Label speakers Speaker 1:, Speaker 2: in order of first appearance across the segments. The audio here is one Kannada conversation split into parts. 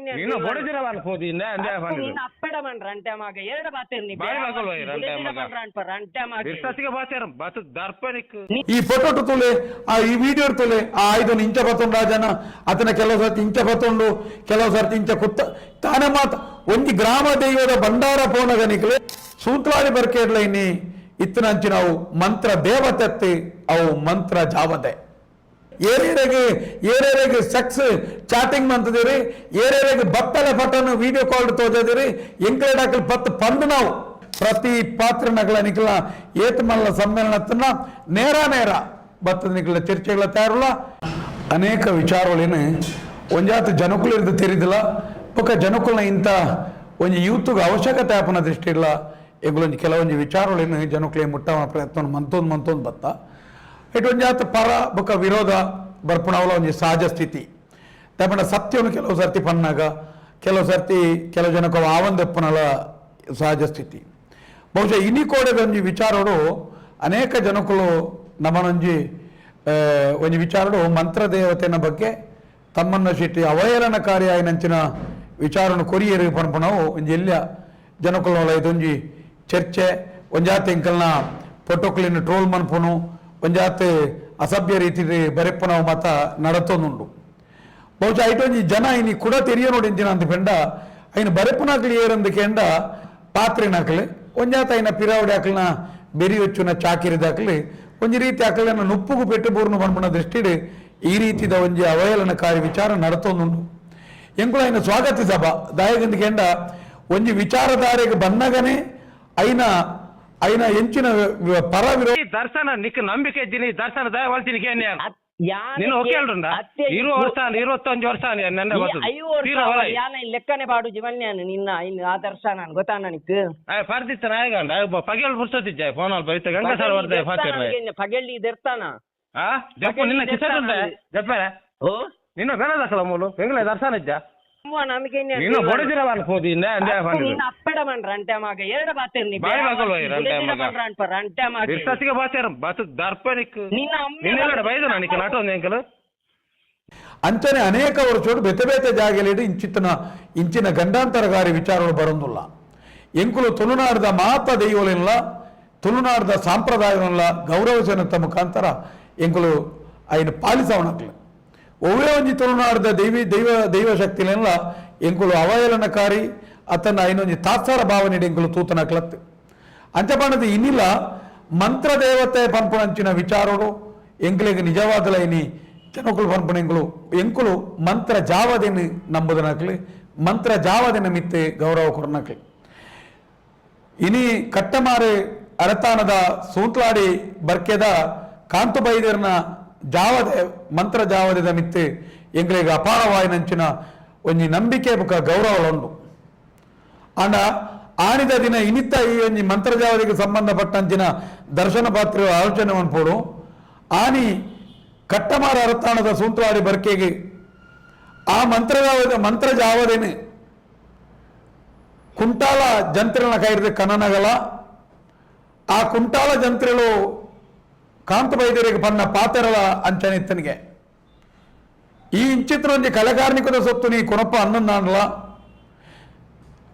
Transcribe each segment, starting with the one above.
Speaker 1: ನೀನು ಬಡದಿರ ಅನ್ಕೋದಿ
Speaker 2: ನೀನು ಅಪ್ಪಡ ಮಾಡ್ರ ಅಂಟೆ ಮಗ ಎರಡು ಬಾತಿರ್ನಿ
Speaker 1: ಬಾಯಿ ಮಗಲು
Speaker 2: ಅಂಟೆ ಮಗ
Speaker 1: ಇಷ್ಟೊತ್ತಿಗೆ ಬಾತಾರ ಬಾತು ದರ್ಪಣಿಕ್
Speaker 3: ಈ ಫೋಟೋ ತುಲೆ ಈ ವಿಡಿಯೋ ತುಲೆ ಆ ಐದೊಂದು ಇಂಚ ಬತ್ತೊಂಡು ಆ ಜನ ಅತನ ಕೆಲವು ಸರ್ತಿ ಇಂಚ ಬತ್ತೊಂಡು ಕೆಲವು ಸರ್ತಿ ಇಂಚ ಕುತ್ತ ತಾನೇ ಮಾತ ಒಂದು ಗ್ರಾಮ ದೈವದ ಭಂಡಾರ ಪೋನಗನಿಕಲೆ ಸೂತ್ರಾಡಿ ಬರ್ಕೇಡ್ಲ ಇನ್ನಿ ಇತ್ತನಂಚಿ ನಾವು ಮಂತ್ರ ದೇವತೆತ್ತಿ ಅವು ಮಂತ್ರ ಜಾವದೆ ಏರೇರೆಗೆ ಸೆಕ್ಸ್ ಚಾಟಿಂಗ್ ಮಂತದಿರಿ ಏರೇರೆಗೆ ಬತ್ತಲೆ ಪಟನ್ ವಿಡಿಯೋ ಕಾಲ್ ತೋಜದಿರಿ ಎಂಕಲೇಡಾಕಲ್ ಬತ್ ಪಂದ್ ನಾವು ಪ್ರತಿ ಪಾತ್ರ ನಗಲ ನಿಕಲ ಏತಮಲ್ಲ ಸಮ್ಮೇಳನ ನೇರ ಬತ್ತದ ನಿಕಲ ಚರ್ಚೆಗಳ ತಯಾರಲ್ಲ ಅನೇಕ ವಿಚಾರಗಳೇನು ಒಂಜಾತ ಜನಕುಲು ಇರ್ದು ತೆರಿದಿಲ್ಲ ಪಕ್ಕ ಜನಕುಲ್ನ ಇಂಥ ಒಂದು ಯೂತ್ಗೆ ಅವಶ್ಯಕತೆ ಆಪನ ದೃಷ್ಟಿ ಇಲ್ಲ ಎಗಳೊಂದು ಕೆಲವೊಂದು ವಿಚಾರಗಳೇನು ಜನಕುಲೆ ಮುಟ್ಟ ಪ್ರಯತ್ನ ಮಂತೊಂದು ಬತ್ತ ಇಟೊಂಜಾತ ಪರ ಬೊಕ್ಕ ವಿರೋಧ ಬರ್ಪಣವಲ ಒಂದು ಸಹಜ ಸ್ಥಿತಿ ತಪ್ಪನ ಸತ್ಯವನ್ನು ಕೆಲವು ಸರ್ತಿ ಪನ್ನಾಗ ಕೆಲವು ಸರ್ತಿ ಕೆಲವು ಜನಕ್ಕೆ ಆವಂದಪ್ಪನಲ ಸಹಜ ಸ್ಥಿತಿ ಬಹುಶಃ ಇನಿ ಕೋಡೆದೊಂದು ವಿಚಾರಗಳು ಅನೇಕ ಜನಕುಲು ನಮ್ಮನೊಂಜಿ ಒಂದು ವಿಚಾರಗಳು ಮಂತ್ರ ದೇವತೆನ ಬಗ್ಗೆ ತಮ್ಮನ್ನ ಶಿಟ್ಟಿ ಅವಹೇಳನಕಾರಿ ಆಯ್ನಂಚಿನ ವಿಚಾರನು ಕೊರಿಯರು ಪಣಪಣವು ಒಂದು ಎಲ್ಲ ಜನಕುಲ ಇದೊಂಜಿ ಚರ್ಚೆ ಒಂಜಾತ ಇಂಕಲ್ನ ಫೋಟೋಕ್ಲಿನ ಟ್ರೋಲ್ ಮನ್ಪುನು ಒಂಜಾತೆ ಅಸಭ್ಯ ರೀತಿ ಬರೆಪ್ಪನವು ಮತ ನಡತೊಂದುಂಡು ಬಹುಶಃ ಐಟೊಂಜಿ ಜನ ಇನಿ ಕೂಡ ತೆರಿಯ ನೋಡಿಂಚಿನ ಅಂತ ಪೆಂಡ ಐನ ಬರೆಪ್ಪನಾಕ್ಲಿ ಏರಂದಕ್ಕೆ ಎಂಡ ಪಾತ್ರೆನಾಕ್ಲಿ ಒಂಜಾತ ಐನ ಪಿರಾವಡಿ ಆಕಲ್ನ ಬೆರಿ ಹೊಚ್ಚುನ ಚಾಕಿರಿದಾಕ್ಲಿ ಒಂಜಿ ರೀತಿ ಆಕಲನ್ನ ನುಪ್ಪುಗು ಪೆಟ್ಟು ಬೂರ್ನು ಪನ್ಪನ ದೃಷ್ಟಿಡ್ ಈ ರೀತಿದ ಒಂಜಿ ಅವಹೇಳನಕಾರಿ ವಿಚಾರ ನಡತೊಂದುಂಡು ಎಂಕುಲು ಐನ ಸ್ವಾಗತಿಸಬ ದಾಯಗಂದಿಗೆ ಎಂಡ ಒಂಜಿ ವಿಚಾರಧಾರೆಗೆ ಬನ್ನಗನೆ ಐನ ಎಂಚಿನ ಪರ ವಿರೋಧ
Speaker 1: ದರ್ಶನ ನಿಕ್ ನಂಬಿಕೆ ಇದ್ದೀನಿ ದರ್ಶನ ದಯವಾಳ್ತೀನಿ ನೀನು ಹೋಗ್ಯಾಳ್ರಂಡ 21 ವರ್ಷ ನನ್ನ
Speaker 2: ಲೆಕ್ಕನೆ ಬಾಡು ಜೀವನ್ಯಾನ ನಿನ್ನ ಇನ್ನು ಆ ದರ್ಶನ ಗೊತ್ತಾನ ನಿಕ್
Speaker 1: ಪರ್ದಿತ್ತ ನಾಯಗಂಡ ಪಗೆಲ್ ಬುರ್ಸೋತಿದ್ದೆ ಫೋನಲ್ಲಿ ಬೈತ ಗಂಗ ಸರ್ ಬರ್ದೆ
Speaker 2: ಪಗೆಲ್ ಇದಿರ್ತಾನ
Speaker 1: ಜಪ್ಪ ನಿನ್ನ ಕಿಸಟುಂಡ ಜಪ್ಪ
Speaker 2: ಓ
Speaker 1: ನಿನ್ನ ಬೆಳದಕ್ಕಲ ಮೂಲು ಹೆಂಗ್ಲೆ ದರ್ಶನ ಇದ್ದ
Speaker 2: ನೀನು
Speaker 1: ಬಡದಿರ ಅನ್ಕೋದಿ
Speaker 2: ನೀನು ಅಪ್ಪಡ ಮಾಡ್ರ ಅಂಟೆ ಮಗ ಎರಡು ಬಾತಿರ್ನಿ
Speaker 1: ಬಾಯಿ ಮಗಲು
Speaker 2: ಅಂಟೆ ಮಗ
Speaker 1: ಇಷ್ಟೊತ್ತಿಗೆ ಬಾತಾರ ಬಾತು ದರ್ಪಣಿಕ್ ನಿನ್ನೆಲ್ಲ ಬೈದು ನನಗೆ ನಾಟೊಂದು ಎಂಕಲು
Speaker 3: ಅಂಚನೆ ಅನೇಕ ವರ್ಷೋಡು ಬೇತೆ ಜಾಗೆಲಿಡು ಇಂಚಿನ ಗಂಡಾಂತರಗಾರಿ ವಿಚಾರಗಳು ಬರೋದಿಲ್ಲ ಎಂಕುಲು ತುಳುನಾಡದ ಮಾತ ದೈವಲಿಲ್ಲ ತುಳುನಾಡದ ಸಾಂಪ್ರದಾಯಗಳ ಗೌರವಿಸನಂತ ಮುಖಾಂತರ ಎಂಕುಲು ఆయన ಪಾಲಿಸವನಕ್ಲೆ ಒವ್ವೇ ಒಂಜಿ ತುಳುನಾಡದ ದೈವ ಶಕ್ತಿಲೆಲ್ಲ ಎಂಕುಲು ಅವಹೇಳನಕಾರಿ ಅತನ ಐನೊಂಜಿ ತಾತ್ಸಾರ ಭಾವನೆ ಎಂಕುಲು ತೂತನಕ್ಲತ್ ಅಂಚಪಣದ ಇನ್ನಿಲ್ಲ ಮಂತ್ರ ದೇವತೆ ಪನ್ಪುಣಂಚಿನ ವಿಚಾರಗಳು ಎಂಕುಲಿಗೆ ನಿಜವಾದಲ ಇನಿ ಜನಕುಲು ಪನ್ಪುಣ ಎಂಕುಲು ಮಂತ್ರ ಜಾವದೆನ್ ನಂಬುದನಕ್ಲೆ ಮಂತ್ರ ಜಾವದೆನ ಮಿತ್ತೆ ಗೌರವ ಕೊರನಕ್ಲೆ ಇನಿ ಕಟ್ಟಮಾರೆ ಅರತಾನದ ಸೂಂತ್ಲಾಡಿ ಬರ್ಕೆದ ಕಾಂತು ಬೈದೇರ್ನ ಜಾವದೆ ಮಂತ್ರ ಜಾವದೆದ ಮಿತ್ತೆ ಎಂಗಳಿಗೆ ಅಪಾರವಾಯಿನಂಚಿನ ಒಂಜಿ ನಂಬಿಕೆ ಬುಕ ಗೌರವಲುಂಡು ಅಂಡ ಆಣಿದ ದಿನ ಇನಿತ್ತ ಈ ಒಂಜಿ ಮಂತ್ರ ಜಾವದಿಗೆ ಸಂಬಂಧಪಟ್ಟಂಚಿನ ದರ್ಶನ ಪಾತ್ರ ಆಲೋಚನೆ ಮನ್ಪೋಡು ಆನಿ ಕಟ್ಟಮಾರ ಅರತಾಣದ ಸೂಂತ್ಲಾಡಿ ಬರ್ಕೆಗೆ ಆ ಮಂತ್ರ ಜಾವದೇನೆ ಕುಂಟಾಲ ಜಂತ್ರೆನ ಕೈರಿದ ಕನನಗಲ ಆ ಕುಂಟಾಲ ಜಂತ್ರೆಲು ಕಾಂತ ಬೈದ್ಯರಿಗೆ ಪನ್ನ ಪಾತೆರಲ ಅಂಚನಿತ್ತನಿಗೆ ಈ ಇಂಚಿತ್ರೊಂಜಿ ಕಲೆಕಾರ್ಮಿಕದ ಸೊತ್ತು ನೀ ಕೊನಪ್ಪ ಅನ್ನೊಂದಾಂಡ್ಲ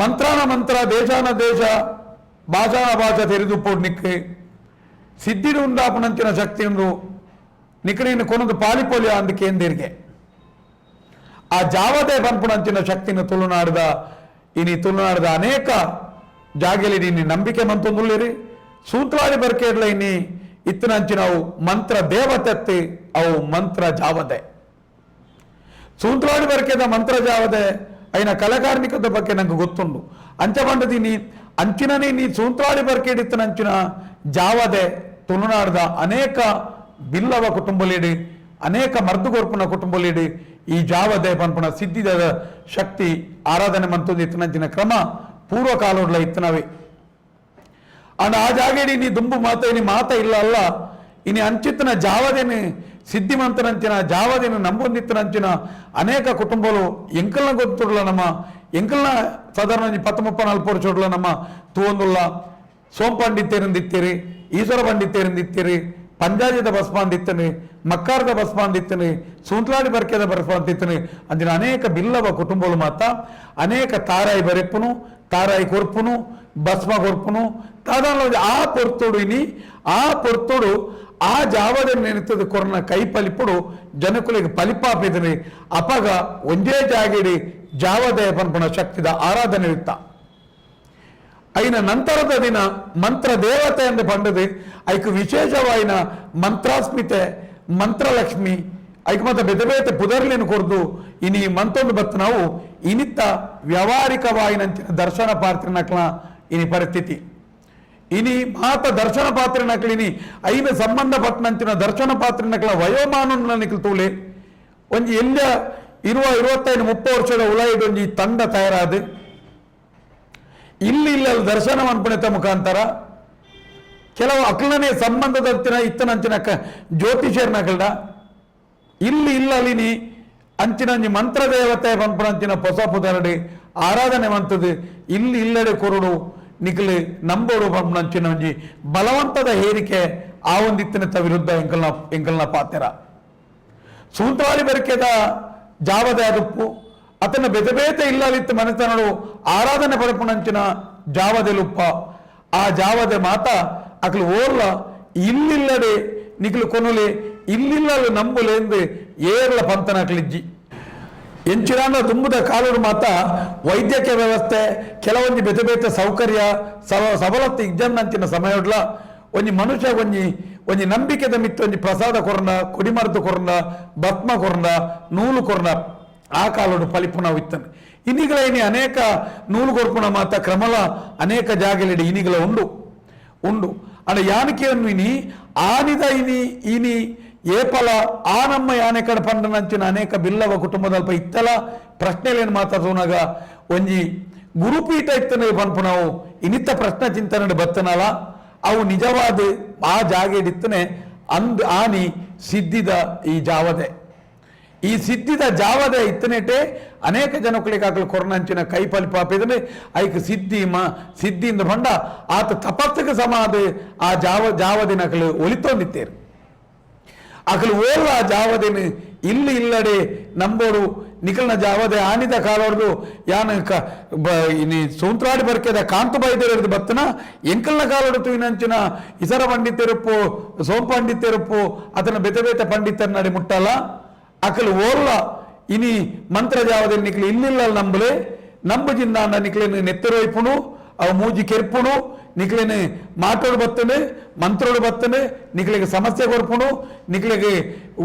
Speaker 3: ಮಂತ್ರಾನ ಮಂತ್ರ ದೇಶಾನ ದೇಶ ಭಾಷಾನ ಭಾಷಾ ತೆರೆದುಪ್ಪೋಡು ನಿಕ್ಕೆ ಸಿದ್ಧಿಡು ಉಂದಾಪನಂಚಿನ ಶಕ್ತಿ ಉಂಡು ನಿಕ್ಕನೇನು ಕೊನೊಂದು ಪಾಲಿಪೋಲಿಯ ಅಂದಕ್ಕೆ ಎಂದಿರಿಗೆ ಆ ಜಾವದೆ ಪನ್ಪುಣಂಚಿನ ಶಕ್ತಿನ ತುಳುನಾಡದ ಅನೇಕ ಜಾಗೆಲಿ ನೀನು ನಂಬಿಕೆ ಮಂತೊಂದುಲ್ಲಿರಿ ಸೂತ್ರಾಡಿ ಬರ್ಕೇಡ್ಲ ಇನ್ನಿ ಇತ್ತನಂಚಿ ನಾವು ಮಂತ್ರ ದೇವತೆತ್ತಿ ಅವು ಮಂತ್ರ ಜಾವದೆ ಸೂತ್ರಾಡಿ ಬರ್ಕೆದ ಮಂತ್ರ ಜಾವದೆ ಐನ ಕಲೆಕಾರ್ಮಿಕದ ಬಗ್ಗೆ ನಂಗೆ ಗೊತ್ತುಂಡು ಅಂಚ ಬಂಡದೀನಿ ಅಂಚಿನನೇ ನೀ ಸೂತ್ರಾಡಿ ಬರ್ಕೇಡಿತ್ತನಂಚಿನ ಜಾವದೆ ತುಳುನಾಡದ ಅನೇಕ ಬಿಲ್ಲವ ಕುಟುಂಬಲಿಡಿ ಅನೇಕ ಮರ್ದುಗೊರ್ಪುನ ಕುಟುಂಬಲಿಡಿ ಈ ಜಾವದೆ ಪನ್ಪುಣ ಸಿದ್ಧಿದ ಶಕ್ತಿ ಆರಾಧನೆ ಮಂತೊಂದು ಇತ್ತನಂಚಿನ ಕ್ರಮ ಪೂರ್ವಕಾಲೋಡ್ಲ ಇತ್ತನವೇ ಅಂಡ್ ಆ ಜಾಗೇಡಿ ನೀ ದುಂಬು ಮಾತ ಇಲ್ಲ ಅಲ್ಲ ಇನಿ ಅಂಚಿತ್ತಿನ ಜಾವದೇನೆ ಸಿದ್ಧಿಮಂತನಂಚಿನ ಜಾವದೇನು ನಂಬೊಂದಿತ್ತನಂಚಿನ ಅನೇಕ ಕುಟುಂಬಗಳು ಎಂಕಲ್ನ ಗೊತ್ತುಡ್ಲ ನಮ್ಮ ಎಂಕಲ್ನ ಸಾಧಾರಣ 10-30-40 ವರ್ಷೋಡ್ಲ ನಮ್ಮ ತೂವೊಂದುಲ್ಲ ಸೋಮ್ ಪಂಡಿತೇರಿಂದಿತ್ತೀರಿ ಈಶ್ವರ ಪಂಡಿತೇರಿಂದಿತ್ತೀರಿ ಪಂಜಾಜದ ಭಸ್ಮ ಅಂದಿತ್ತನು, ಮಕ್ಕಾರದ ಭಸ್ಮ ಅಂದಿತ್ತನು, ಸೂಂತ್ಲಾಡಿ ಬರ್ಕೆದ ಭಸ್ಮ ಅಂದಿತ್ತನು ಅಂದಿನ ಅನೇಕ ಬಿಲ್ಲವ ಕುಟುಂಬಗಳು ಮಾತ ಅನೇಕ ತಾರಾಯಿ ಬರೆಪ್ಪುನು, ತಾರಾಯಿ ಕೊರ್ಪುನು, ಭಸ್ಮ ಕೊರ್ಪುನು ತಾದಾನ ಆ ಪೊರ್ತೋಡು ಇನಿ ಆ ಪೊರ್ತೋಡು ಆ ಜಾವದ ನೆನೆತದ ಕೊರನ ಕೈ ಪಲಿಪುಡು ಜನಕುಲಿಗೆ ಪಲಿಪಾಪಿದನೆ ಅಪಗ ಒಂದೇ ಜಾಗಿಡಿ ಜಾವದಯ ಪನ್ಪುಣ ಶಕ್ತಿದ ಆರಾಧನೆ ಇತ್ತ. అయిన ನಂತರದ ದಿನ ಮಂತ್ರ ದೇವತೆ ಎಂದು ಪಂಡದು ಐಕ್ ವಿಶೇಷವಾಯಿನ ಮಂತ್ರಾಸ್ಮಿತೆ ಮಂತ್ರಲಕ್ಷ್ಮಿ ಐಕ್ ಮತ್ತೆ ಬೇತೆ ಬೇತೆ ಪುದರ್ಲಿನ ಕೊರ್ದು ಇನಿ ಮಂತೊಂದು ಬತ್ತು ನಾವು ಇನಿತ್ತ ವ್ಯಾವಹಾರಿಕವಾಯಿನಂಚಿನ ದರ್ಶನ ಪಾತ್ರಿನಕ್ಲ ಇನಿ ಪರಿಸ್ಥಿತಿ ಇನಿ ಮಾತ ದರ್ಶನ ಪಾತ್ರಿನಕ್ಲಿನಿ ಐನ ಸಂಬಂಧಪಟ್ಟನಂಚಿನ ದರ್ಶನ ಪಾತ್ರಿನಕ್ಲ ವಯೋಮಾನ ನಿಕ್ಲು ಒಂಜಿ ಎಲ್ಲ 25-30 ವರ್ಷದ ಉಲಾಯಿಡ್ ಒಂಜಿ ತಂಡ ತಯಾರಾದ ಇಲ್ಲಿ ದರ್ಶನ ಅನ್ಪಣೆತ ಮುಖಾಂತರ ಕೆಲವು ಅಕ್ಲನೇ ಸಂಬಂಧದ ಇತ್ತನಂಚಿನ ಜ್ಯೋತಿಷರ್ನಕಲ್ಡ ಇಲ್ಲಿ ಅಲ್ಲಿನಿ ಅಂಚಿನ ಮಂತ್ರ ದೇವತೆ ಪಂಪನಂಚಿನ ಹೊಸ ಪುದರಡಿ ಆರಾಧನೆ ಮಂತದು ಇಲ್ಲಿ ಇಲ್ಲಡೆ ಕೊರಡು ನಿಖಲು ನಂಬೋಡು ಪಂಪನಂಚಿನ ಒಂಜಿ ಬಲವಂತದ ಹೇರಿಕೆ ಆ ಒಂದಿತ್ತಿನ ವಿರುದ್ಧ ಎಂಕಲ್ನ ಪಾತೆರ ಸೂಂತ್ರಾಳಿ ಬರಿಕೆದ ಜಾವದ ಅದುಪ್ಪು ಅತನ ಬೆದಬೇತೆ ಇಲ್ಲಲಿತ್ತು ಮನೆತನಡು ಆರಾಧನೆ ಪಡಪುಣಂಚಿನ ಜಾವದೆಲುಪ್ಪ ಆ ಜಾವದೆ ಮಾತ ಅಕಲು ಓರ್ಲ ಇಲ್ಲಿಲ್ಲಡೆ ನಿಖಲು ಕೊನುಲೆ ಇಲ್ಲಿಲ್ಲಲು ನಂಬುಲೆ ಎಂದು ಏರ್ಲ ಪಂತನಕ್ಲಿಜ್ಜಿ ಎಂಚಿನ ತುಂಬುದ ಕಾಲುಡು ಮಾತ ವೈದ್ಯಕೀಯ ವ್ಯವಸ್ಥೆ ಕೆಲವೊಂದು ಬೆದಬೇತೆ ಸೌಕರ್ಯ ಸಬಲತೆ ಇಜ್ಜನ್ನಂಚಿನ ಸಮಯಡ್ಲ ಒಂಜಿ ಮನುಷ್ಯ ಒಂಜಿ ನಂಬಿಕೆದ ಮಿತ್ತ ಒಂಜಿ ಪ್ರಸಾದ ಕೊರಂಡ ಕುಡಿಮರ್ದು ಕೊರಂಡ ಭಸ್ಮ ಕೊರಂಡ ನೂಲು ಕೊರಂಡ ಆ ಕಾಲೋಡು ಪಲಿಪುಣ ಇತ್ತನು ಇನ್ನಿಗಳ ಇನಿ ಅನೇಕ ನೂಲು ಕೊರ್ಪುಣ ಮಾತ ಕ್ರಮಲ ಅನೇಕ ಜಾಗಲಿಡಿ ಇನಿಗಳ ಉಂಡು ಅಲ್ಲ ಯಾನಕೆಯನ್ನು ಇನಿ ಆನಿದ ಇನಿ ಏಪಲ ಆ ನಮ್ಮ ಯಾನೆ ಕಡೆ ಪಂಡನಂಚಿನ ಅನೇಕ ಬಿಲ್ಲವ ಕುಟುಂಬದಲ್ಪ ಇತ್ತಲ ಪ್ರಶ್ನೆಲೇನು ಮಾತಾಡೋನಾಗ ಒಂಜಿ ಗುರುಪೀಠ ಇತ್ತನ ಪನ್ಪುಣವು ಇನಿತ್ತ ಪ್ರಶ್ನೆ ಚಿಂತನೆ ಬತ್ತನಲ್ಲ ಅವು ನಿಜವಾದ ಆ ಜಾಗೆಡಿತ್ತನೆ ಆನಿ ಸಿದ್ಧಿದ ಈ ಜಾವದೆ ಈ ಸಿದ್ಧಿದ ಜಾವದೆ ಇತ್ತನೇಟೆ ಅನೇಕ ಜನಗಳಿಗೆ ಆಗಲು ಕೊರೋನಂಚಿನ ಕೈ ಪಲಿಪಾಪಿದ್ರೆ ಐಕ್ ಸಿದ್ಧಿಯಿಂದ ಬಂಡ ಆತ ತಪಸ್ಸಿಗೆ ಸಮಾದ ಆ ಜಾವದಿನಗಳು ಒಲಿತೊಂದಿತ್ತೇರು ಅಕಲು ಓರ್ವ ಆ ಜಾವದಿನ ಇಲ್ಲಡೆ ನಂಬೋಡು ನಿಖಲ್ನ ಜಾವದೆ ಆನಿದ ಕಾಲೋರ್ದು ಯಾನ ಸೂಂತ್ರಾಡಿ ಬರ್ಕೆದ ಕಾಂತು ಬೈದೆರದು ಬತ್ತನ ಎಂಕಲ್ನ ಕಾಲೋಡು ತುಯಿನಂಚಿನ ಇಸರ ಪಂಡಿತರುಪ್ಪು ಸೋಂ ಪಂಡಿತರುಪ್ಪು ಅದನ್ನ ಬೇತೆ ಪಂಡಿತರ ನಡಿ ಮುಟ್ಟಲ್ಲ ಅಕಲು ಓರ್ಲ ಇನಿ ಮಂತ್ರ ಜಾವದೆ ನಿಖಲು ಇಲ್ಲಿಲ್ಲ ನಂಬಲೆ ನಂಬುಜಿಂದ ನಿಖಲೇನು ನೆತ್ತರೋಯ್ಪುನು ಅವು ಮೂಜಿ ಕೆರ್ಪುನು ನಿಖಲೇನು ಮಾಟೋಡು ಬತ್ತನೆ ಮಂತ್ರೋಡು ಬತ್ತನೆ ನಿಖಲಿಗೆ ಸಮಸ್ಯೆ ಕೊರ್ಪುನು ನಿಖಲಿಗೆ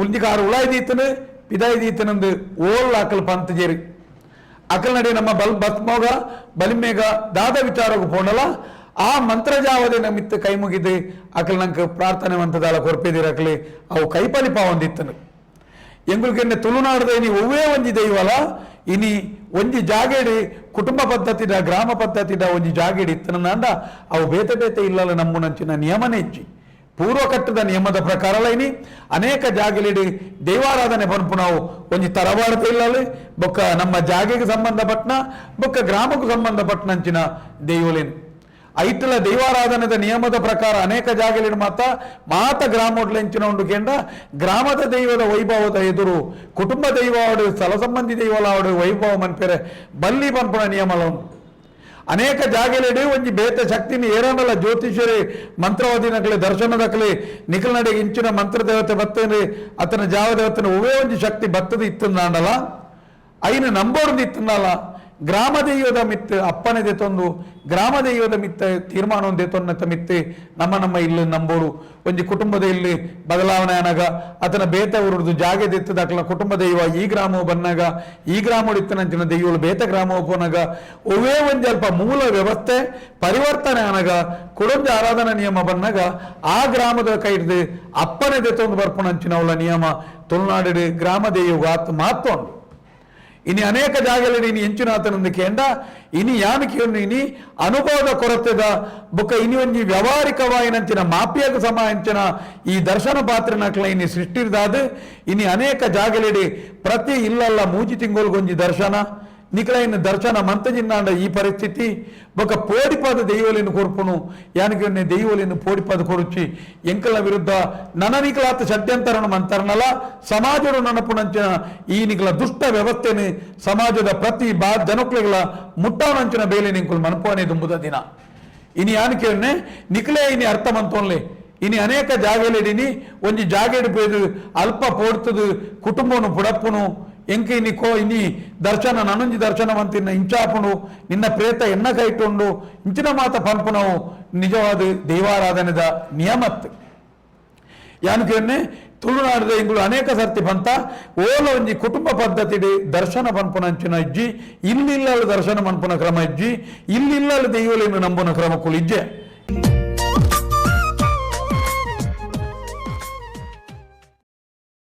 Speaker 3: ಉಂಜಿಕಾರು ಉಳಾಯ್ದೀತನು ಪಿದಾಯ್ದೀತನಂದು ಓರ್ಲ ಅಕಲ್ ಪಂತ ಜೇರಿ ಅಕಲ್ ನಡಿ ನಮ್ಮ ಭಸ್ಮೋಗ ಬಲಿಮೇಗ ದಾದ ವಿಚಾರಗೂ ಪೋಣಲ್ಲ ಆ ಮಂತ್ರ ಜಾವದೆ ನಮಿತ್ತ ಕೈ ಮುಗಿದು ಅಕಲ್ ನಂಗೆ ಪ್ರಾರ್ಥನೆ ಮಂತದಾಳ ಕೊರ್ಪೇದಿರಕಲಿ ಅವು ಕೈಪಲಿಪ ಹೊಂದಿತ್ತನು ಎಂಗುಲ್ಗೆನ್ನೆ ತುಳುನಾಡದ ಇನಿ ಒವ್ವೇ ಒಂಜಿ ದೈವಲ ಇನಿ ಒಂಜಿ ಜಾಗೇಡಿ ಕುಟುಂಬ ಪದ್ಧತಿದ ಗ್ರಾಮ ಪದ್ಧತಿದ ಒಂಜಿ ಜಾಗೇಡಿ ಇತ್ತನಂದ ಅವು ಬೇತೆ ಇಲ್ಲಲ್ಲ ನಮ್ಮುನಂಚಿನ ನಿಯಮನೇ ಇಜ್ಜಿ ಪೂರ್ವಕಟ್ಟದ ನಿಯಮದ ಪ್ರಕಾರ ಇನಿ ಅನೇಕ ಜಾಗಲಿಡಿ ದೈವಾರಾಧನೆ ಪನ್ಪು ನಾವು ಒಂಜಿ ತರವಾಡತೆ ಇಲ್ಲಲು ಬೊಕ್ಕ ನಮ್ಮ ಜಾಗೆಗೆ ಸಂಬಂಧಪಟ್ಟನ ಬೊಕ್ಕ ಗ್ರಾಮಕ್ಕೂ ಸಂಬಂಧಪಟ್ಟನಂಚಿನ ದೈವಲೇನು ಐಟಲ ದೈವಾರಾಧನೆದ ನಿಯಮದ ಪ್ರಕಾರ ಅನೇಕ ಜಾಗಲಿನ ಮಾತ ಗ್ರಾಮೋಡ್ಲೆಂಚಿನ ಉಂಡು ಕೆಂಡ ಗ್ರಾಮದ ದೈವದ ವೈಭವದ ಎದುರು ಕುಟುಂಬ ದೈವಾಡು ಸ್ಥಳ ಸಂಬಂಧಿ ದೈವಲಾಡು ವೈಭವ ಮನ್ಪೆರೆ ಬಲ್ಲಿ ಪನ್ಪುಣ ನಿಯಮಲ ಉಂಟು ಅನೇಕ ಜಾಗಲಿಡಿ ಒಂಜಿ ಬೇತೆ ಶಕ್ತಿನ ಏರನಲ್ಲ ಜ್ಯೋತಿಷರೇ ಮಂತ್ರವಾದಿನಕಲೆ ದರ್ಶನದಕಲೆ ನಿಖಲ್ ನಡೆಗೆ ಇಂಚಿನ ಮಂತ್ರ ದೇವತೆ ಬತ್ತೇನೆ ಅತನ ಜಾವ ದೇವತನ ಒವೇ ಒಂಜಿ ಶಕ್ತಿ ಬತ್ತದ ಇತ್ತಂದಾಂಡಲ್ಲ ಐನ ನಂಬೋರ್ದು ಇತ್ತಂದಲ್ಲ ಗ್ರಾಮ ದೈವದ ಮಿತ್ ಅಪ್ಪನೆದೆ ತಂದು ಗ್ರಾಮ ದೈವದ ಮಿತ್ತ ತೀರ್ಮಾನ ಒಂದೇ ತೊನ್ನತ ಮಿತ್ತೆ ನಮ್ಮ ಇಲ್ಲಿ ನಂಬೋಡು ಒಂಜಿ ಕುಟುಂಬದ ಇಲ್ಲಿ ಬದಲಾವಣೆ ಅನಗ ಅತನ ಬೇತ ಉರುದು ಜಾಗೆದಿತ್ತದಕ್ಲ ಕುಟುಂಬ ದೈವ ಈ ಗ್ರಾಮವು ಬನ್ನಾಗ ಈ ಗ್ರಾಮೋಡು ಇತ್ತನಂಚಿನ ದೈವಗಳು ಬೇತ ಗ್ರಾಮವು ಪೋನಾಗ ಒವೇ ಒಂಜಿ ಅಲ್ಪ ಮೂಲ ವ್ಯವಸ್ಥೆ ಪರಿವರ್ತನೆ ಅನಗ ಕುಡೊಂಜ ಆರಾಧನಾ ನಿಯಮ ಬನ್ನಾಗ ಆ ಗ್ರಾಮದ ಕೈಡ್ದು ಅಪ್ಪನೆದೆ ತಂದು ಬರ್ಪುಣಂಚಿನ ಅವಳ ನಿಯಮ ತುಳುನಾಡು ಗ್ರಾಮ ದೈವ ಮಾತೊಂದು ಇನಿ ಅನೇಕ ಜಾಗದಲ್ಲಿ ಇನಿ ಎಂಚುನಾಥನಂದು ಕೇಂಡ ಇನಿ ಯಾನಕಿಯನ್ನು ಇನಿ ಅನುಭವದ ಕೊರತೆದ ಬೊಕ್ಕ ಇನಿ ಒಂಜಿ ವ್ಯಾವಹಾರಿಕವಾಯಿನಂಚಿನ ಮಾಪಿಯಗ ಸಮಾಂಚಿನ ಈ ದರ್ಶನ ಪಾತ್ರನಕ್ಲ ಇನಿ ಸೃಷ್ಟಿರ್ದಾದ ಇನಿ ಅನೇಕ ಜಾಗಲಿಡಿ ಪ್ರತಿ ಇಲ್ಲಲ್ಲ ಮೂಜಿ ತಿಂಗಳಿಗೊಂಜಿ ದರ್ಶನ నికలైన దర్శన మంతజిన్నాండ ఈ పరిస్థితి ఒక పోడిపద దెయ్యోలిని కొరుపును యానికి దెయ్యోలిని పోడిపద కొరుచి ఎంకల విరుద్ధ ನನನಿಕಲಾತ ಷಡ್ಯಂತರಣ ಮಂತರನಲ ಸಮಾಜರು ನನಪುಣಂಚಿನ ಈ ನಿಕಲ ದುಷ್ಟ ವ್ಯವಸ್ಥೆని ಸಮಾಜದ ಪ್ರತಿ ಜನಕ್ಲೆಗಳ ಮುಟ್ಟಾವನಂಚಿನ ಬೇಲೆ ನಿಂಕುಲು ಮನಪೋನೆ ದುಂಬುದ ದಿನ ಇನಿ ಯಾನಿಕೆ ನಿಕಲೇ ಇನಿ ಅರ್ಥವಂತೋನ್ಲೆ ಇನಿ ಅನೇಕ ಜಾಗಲಿಡಿನಿ ಒಂಜಿ ಜಾಗೆಡು ಪೇದು ಅಲ್ಪ ಪೋಡ್ತದು ಕುಟುಂಬನು ಪುಡಪ್ಪುನು ಎಂಕ ಇನಿ ದರ್ಶನ ನನೊಂಜಿ ದರ್ಶನವಂತಿನ ಇಂಚಾಪುನು ನಿನ್ನ ಪ್ರೇತ ಎನ್ನ ಕೈಟುಂಡು ಇಂಚಿನ ಮಾತ ಪಂಪುನವು ನಿಜವಾದ ದೈವಾರಾಧನೆದ ನಿಯಮತ್ ಯಾನಕ್ಕೆ ತುಳುನಾಡದ ಇಂಗಳು ಅನೇಕ ಸರ್ತಿ ಬಂತ ಓಲ ಒಂಜಿ ಕುಟುಂಬ ಪದ್ಧತಿ ದರ್ಶನ ಪನ್ಪುನಂಚಿನ ಇಜ್ಜಿ ಇಲ್ಲಿಲ್ಲಲು ದರ್ಶನ ಮನ್ಪುನ ಕ್ರಮ ಇಜ್ಜಿ ಇಲ್ಲಿಲ್ಲಲು ದೈವಲೇನು ನಂಬುನ ಕ್ರಮಕ್ಕುಲು ಇಜ್ಜೆ